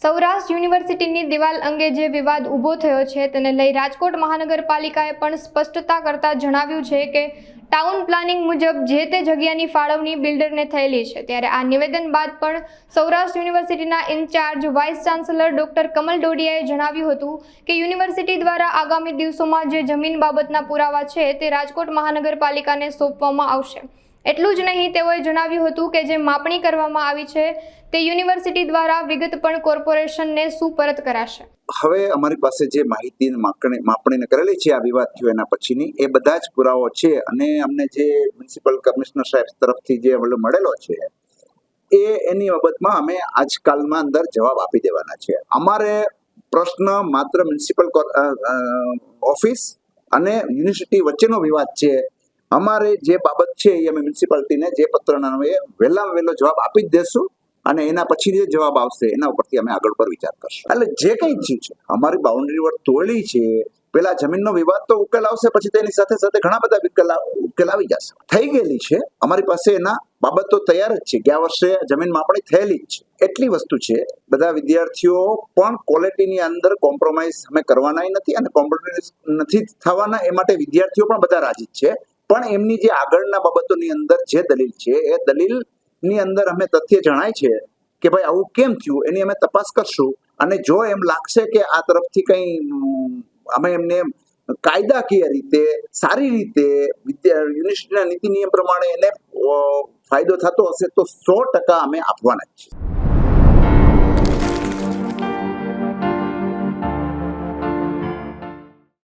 સૌરાષ્ટ્ર યુનિવર્સિટીની દિવાલ અંગે જે વિવાદ ઊભો થયો છે તેને લઈ રાજકોટ મહાનગરપાલિકાએ પણ સ્પષ્ટતા કરતા જણાવ્યું છે કે ટાઉન પ્લાનિંગ મુજબ જે તે જગ્યાની ફાળવણી બિલ્ડરને થયેલી છે। ત્યારે આ નિવેદન બાદ પણ સૌરાષ્ટ્ર યુનિવર્સિટીના incharge vice chancellor doctor Kamal ડોડિયાએ જણાવ્યું હતું કે યુનિવર્સિટી દ્વારા આગામી દિવસોમાં જે જમીન બાબતના પુરાવા છે તે રાજકોટ મહાનગરપાલિકાને સોંપવામાં આવશે। એટલું જ નહીં, તેઓએ જણાવ્યું હતું કે જે માપણી કરવામાં આવી છે તે યુનિવર્સિટી દ્વારા વિગત પણ કોર્પોરેશનને સુપરત કરાશે। હવે અમારી પાસે જે માહિતી માપણીને કરેલી છે આ વિવાદ થયો એના પછીની એ બધા જ પુરાવો છે અને અમને જે મ્યુનિસિપલ કમિશનર સાહેબ તરફથી જે મળેલો છે એની બાબતમાં અમે આજકાલમાં અંદર જવાબ આપી દેવાના છે। અમારે પ્રશ્ન માત્ર મ્યુનિસિપલ ઓફિસ અને યુનિવર્સિટી વચ્ચેનો વિવાદ છે। અમારે જે બાબત છે એ અમે મ્યુનિસિપાલિટીને જે પત્રના વહેલામાં વહેલો જવાબ આપી જ દેશું અને એના પછી જે જવાબ આવશે એના ઉપરથી અમે આગળ પર વિચાર કરશું। એટલે જે કંઈ થયું છે અમારી બાઉન્ડ્રી વોલ તોડી છે, પેલા જમીનનો વિવાદ તો ઉકેલ આવશે, પછી તેની સાથે સાથે ઘણા બધા ઉકેલ આવી જશે। થઈ ગયેલી છે, અમારી પાસે એના બાબતો તૈયાર જ છે। ગયા વર્ષે જમીન માપણી થયેલી જ છે। એટલી વસ્તુ છે, બધા વિદ્યાર્થીઓ પણ ક્વોલિટીની અંદર કોમ્પ્રોમાઇઝ અમે કરવાના નથી અને કોમ્પ્રોમાઇઝ નથી થવાના, એ માટે વિદ્યાર્થીઓ પણ બધા રાજી છે। પણ એમની જે આગળના બાબતોની અંદર જે દલીલ છે એ દલીલની અંદર અમે તથ્ય જણાય છે કે ભાઈ આવું કેમ થયું એની અમે તપાસ કરશું અને જો એમ લાગશે કે આ તરફથી કંઈ અમે એમને કાયદાકીય રીતે સારી રીતે યુનિવર્સિટીના નીતિ નિયમ પ્રમાણે એને ફાયદો થતો હશે તો 100% અમે આપવાના જ છીએ।